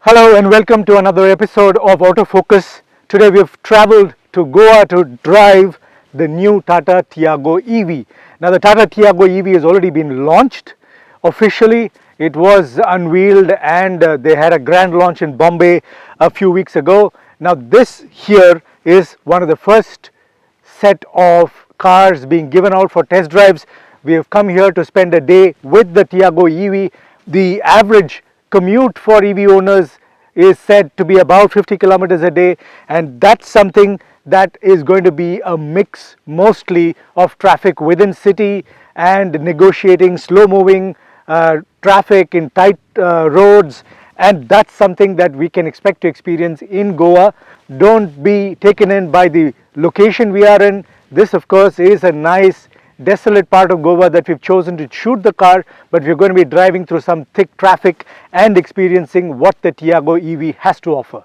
Hello and welcome to another episode of Autofocus. Today we have traveled to Goa to drive the new Tata Tiago EV. Now the Tata Tiago EV has already been launched officially. It was unveiled and they had a grand launch in Bombay a few weeks ago. Now this here is one of the first set of cars being given out for test drives. We have come here to spend a day with the Tiago EV. The average commute for EV owners is said to be about 50 kilometers a day, and that's something that is going to be a mix mostly of traffic within city and negotiating slow moving traffic in tight roads, and that's something that we can expect to experience in Goa. Don't be taken in by the location we are in. This of course is a nice desolate part of Goa that we've chosen to shoot the car, but we're going to be driving through some thick traffic and experiencing what the Tiago EV has to offer.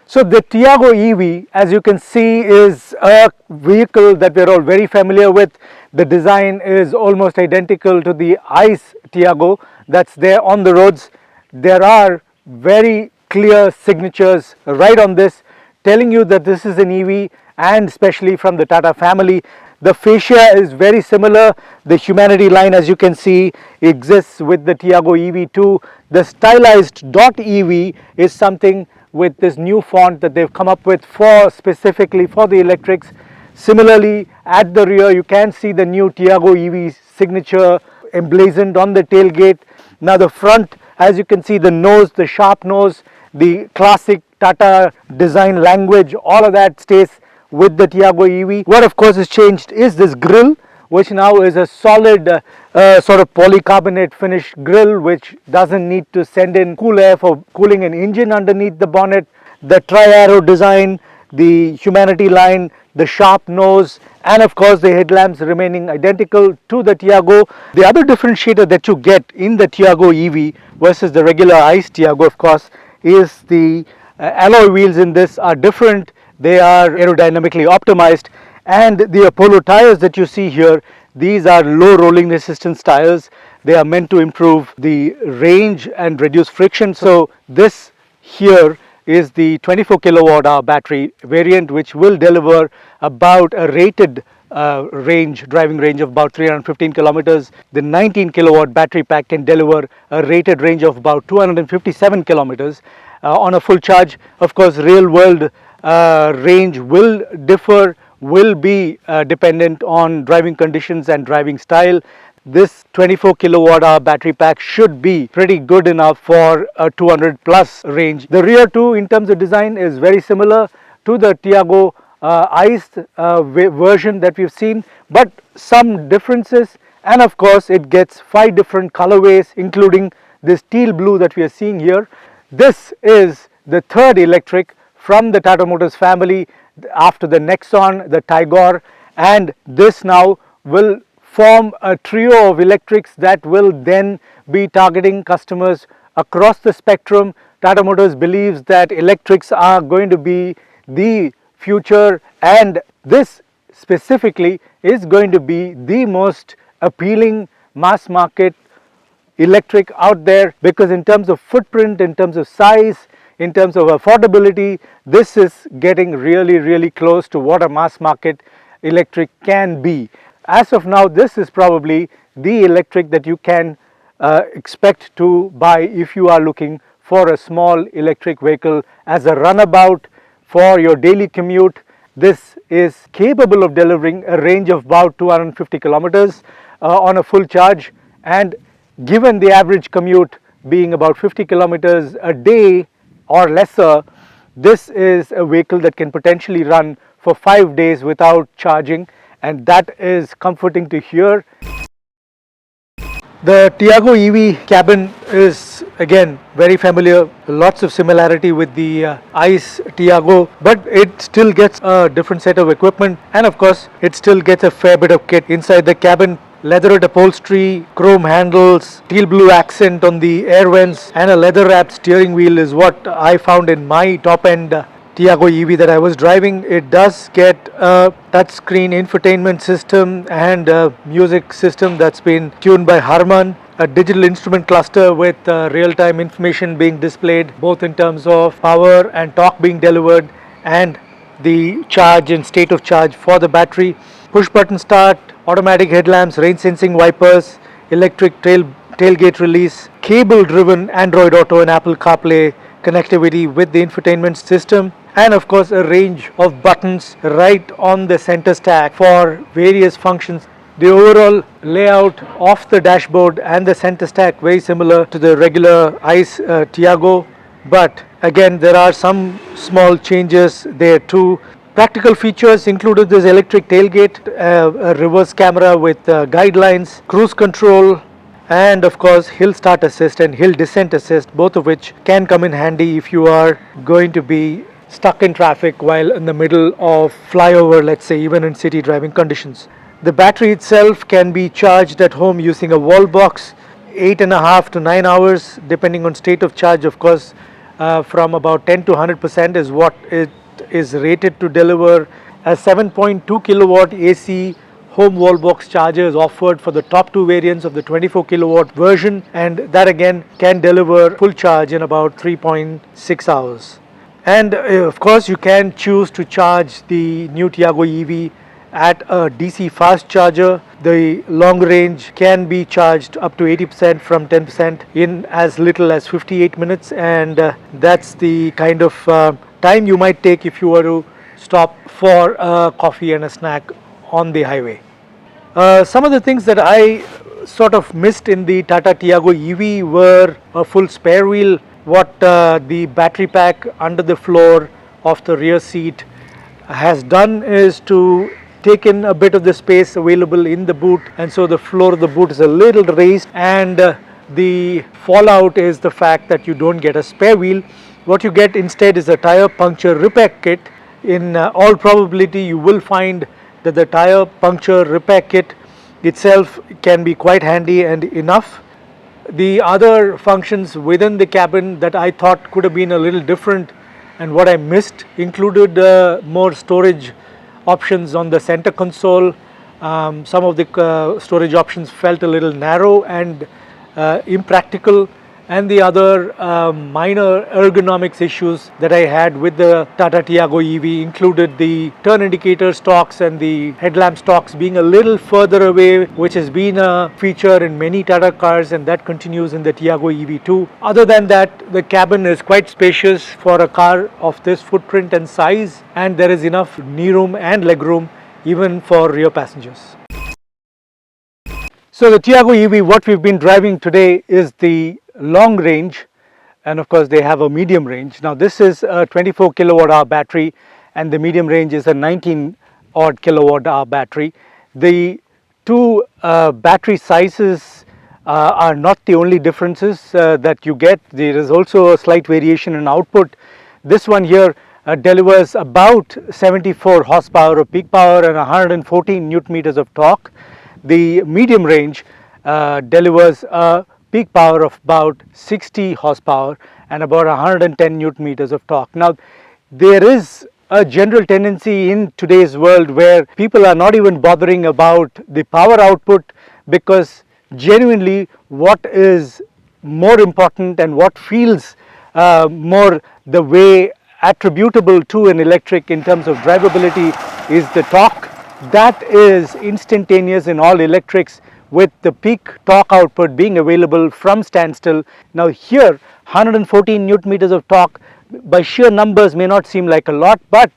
So the Tiago EV, as you can see, is a vehicle that we're all very familiar with. The design is almost identical to the ICE Tiago that's there on the roads. There are very clear signatures right on this telling you that this is an EV, and especially from the Tata family. The fascia is very similar. The humanity line, as you can see, exists with the Tiago EV too. The stylized .EV is something with this new font that they've come up with specifically for the electrics. Similarly, at the rear you can see the new Tiago EV signature emblazoned on the tailgate. Now the front, as you can see, the nose, the sharp nose, the classic Tata design language, all of that stays with the Tiago EV. What of course has changed is this grille, which now is a solid sort of polycarbonate finish grille, which doesn't need to send in cool air for cooling an engine underneath the bonnet. The tri-arrow design, the humanity line, the sharp nose, and of course the headlamps remaining identical to the Tiago. The other differentiator that you get in the Tiago EV versus the regular ICE Tiago, of course, is the alloy wheels in this are different. They are aerodynamically optimized, and the Apollo tires that you see here, these are low rolling resistance tires. They are meant to improve the range and reduce friction. So this here is the 24 kilowatt hour battery variant, which will deliver about a rated driving range of about 315 kilometers. The 19 kilowatt battery pack can deliver a rated range of about 257 kilometers on a full charge. Of course, real world range will differ, will be dependent on driving conditions and driving style. This 24 kilowatt hour battery pack should be pretty good enough for a 200 plus range. The rear too, in terms of design, is very similar to the Tiago ICE version that we've seen, but some differences, and of course it gets 5 different colorways, including this teal blue that we are seeing here. This is the third electric from the Tata Motors family after the Nexon, the Tigor, and this now will form a trio of electrics that will then be targeting customers across the spectrum. Tata Motors believes that electrics are going to be the future, and this specifically is going to be the most appealing mass market electric out there, because in terms of footprint, in terms of size, in terms of affordability, this is getting really close to what a mass market electric can be. As of now, this is probably the electric that you can expect to buy if you are looking for a small electric vehicle as a runabout for your daily commute. This is capable of delivering a range of about 250 kilometers on a full charge, and given the average commute being about 50 kilometers a day or lesser, this is a vehicle that can potentially run for 5 days without charging, and that is comforting to hear. The Tiago EV cabin is again very familiar, lots of similarity with the ICE Tiago, but it still gets a different set of equipment, and of course it still gets a fair bit of kit inside the cabin. Leatherette upholstery, chrome handles, teal blue accent on the air vents, and a leather wrapped steering wheel is what I found in my top end Tiago EV that I was driving. It does get a touchscreen infotainment system and a music system that's been tuned by Harman. a digital instrument cluster with real-time information being displayed, both in terms of power and torque being delivered and the charge and state of charge for the battery. Push button start, automatic headlamps, rain sensing wipers, electric tailgate release, cable driven Android Auto and Apple CarPlay connectivity with the infotainment system, and of course a range of buttons right on the center stack for various functions. The overall layout of the dashboard and the center stack very similar to the regular ICE Tiago, but again there are some small changes there too. Practical features included this electric tailgate, a reverse camera with guidelines, cruise control, and of course hill start assist and hill descent assist, both of which can come in handy if you are going to be stuck in traffic while in the middle of flyover, let's say, even in city driving conditions. The battery itself can be charged at home using a wall box, 8.5 to 9 hours depending on state of charge. Of course, from about 10 to 100% is what it is rated to deliver. A 7.2 kilowatt AC home wall box charger is offered for the top two variants of the 24 kilowatt version, and that again can deliver full charge in about 3.6 hours. And of course you can choose to charge the new Tiago EV at a DC fast charger. The long range can be charged up to 80% from 10% in as little as 58 minutes, and that's the kind of time you might take if you were to stop for a coffee and a snack on the highway. Some of the things that I sort of missed in the Tata Tiago EV were a full spare wheel. What the battery pack under the floor of the rear seat has done is to take in a bit of the space available in the boot, and so the floor of the boot is a little raised, and the fallout is the fact that you don't get a spare wheel. What you get instead is a tire puncture repair kit. In all probability you will find that the tire puncture repair kit itself can be quite handy and enough. The other functions within the cabin that I thought could have been a little different and what I missed included more storage options on the center console. Some of the storage options felt a little narrow and impractical, and the other minor ergonomics issues that I had with the Tata Tiago EV included the turn indicator stalks and the headlamp stalks being a little further away, which has been a feature in many Tata cars, and that continues in the Tiago EV too. Other than that, the cabin is quite spacious for a car of this footprint and size, and there is enough knee room and leg room even for rear passengers. So the Tiago EV, what we've been driving today is the long range, and of course they have a medium range. Now this is a 24 kilowatt hour battery and the medium range is a 19 odd kilowatt hour battery. The two battery sizes are not the only differences that you get. There is also a slight variation in output. This one here delivers about 74 horsepower of peak power and 114 newton meters of torque. The medium range delivers a peak power of about 60 horsepower and about 110 newton meters of torque. Now there is a general tendency in today's world where people are not even bothering about the power output, because genuinely what is more important and what feels more the way attributable to an electric in terms of drivability is the torque. That is instantaneous in all electrics, with the peak torque output being available from standstill. Now here 114 newton meters of torque by sheer numbers may not seem like a lot, but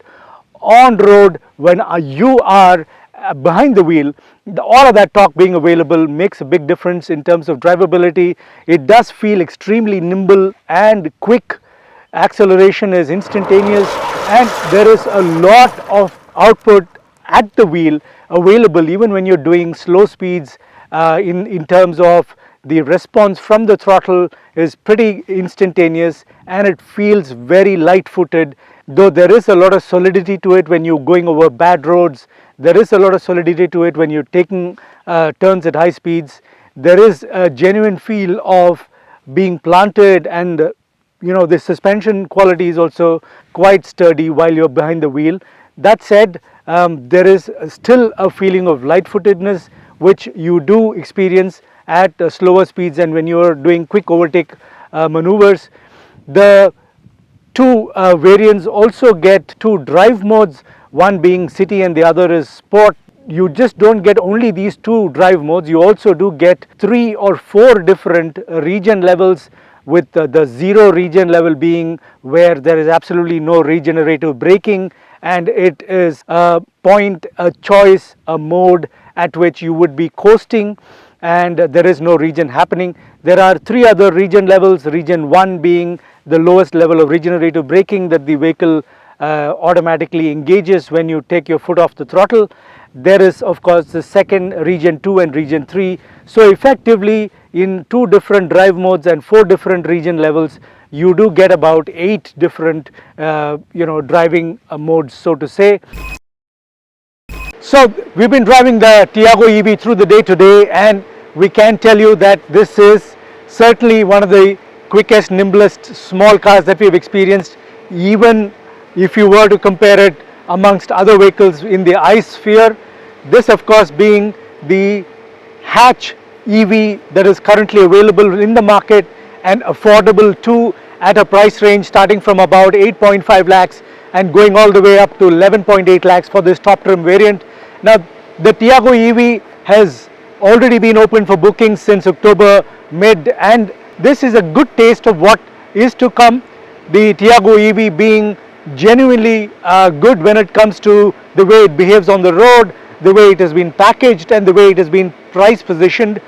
on road when you are behind the wheel, all of that torque being available makes a big difference in terms of drivability. It does feel extremely nimble and quick. Acceleration is instantaneous, and there is a lot of output at the wheel available even when you're doing slow speeds. In terms of the response from the throttle is pretty instantaneous, and it feels very light-footed, though there is a lot of solidity to it when you're going over bad roads. There is a lot of solidity to it when you're taking turns at high speeds. There is a genuine feel of being planted, and the suspension quality is also quite sturdy while you're behind the wheel. That said, there is still a feeling of light-footedness which you do experience at slower speeds and when you are doing quick overtake maneuvers. The two variants also get two drive modes, one being city and the other is sport. You just don't get only these two drive modes, you also do get 3 or 4 different region levels, with the 0 region level being where there is absolutely no regenerative braking, and it is a point, a choice, a mode at which you would be coasting and there is no regen happening. There are 3 other regen levels, region 1 being the lowest level of regenerative braking that the vehicle automatically engages when you take your foot off the throttle. There is of course the second, region 2 and region 3. So effectively in 2 different drive modes and 4 different region levels, you do get about 8 different driving modes, so to say. So we've been driving the Tiago EV through the day today, and we can tell you that this is certainly one of the quickest, nimblest small cars that we've experienced, even if you were to compare it amongst other vehicles in the ICE sphere. This of course being the hatch EV that is currently available in the market and affordable too, at a price range starting from about 8.5 lakhs and going all the way up to 11.8 lakhs for this top trim variant. Now the Tiago EV has already been open for booking since October mid, and this is a good taste of what is to come. The Tiago EV being genuinely good when it comes to the way it behaves on the road, the way it has been packaged and the way it has been price positioned.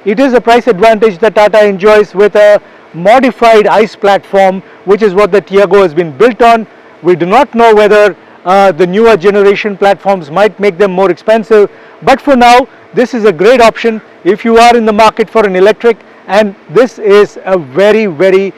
It is a price advantage that Tata enjoys with a modified ICE platform, which is what the Tiago has been built on. We do not know whether the newer generation platforms might make them more expensive, but for now this is a great option if you are in the market for an electric, and this is a very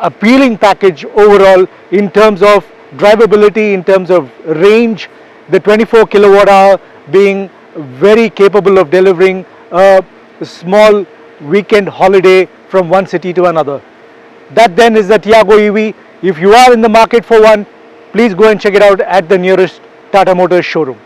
appealing package overall in terms of drivability, in terms of range, the 24 kilowatt hour being very capable of delivering a small weekend holiday from one city to another. That then is the Tiago EV. If you are in the market for one, please go and check it out at the nearest Tata Motors showroom.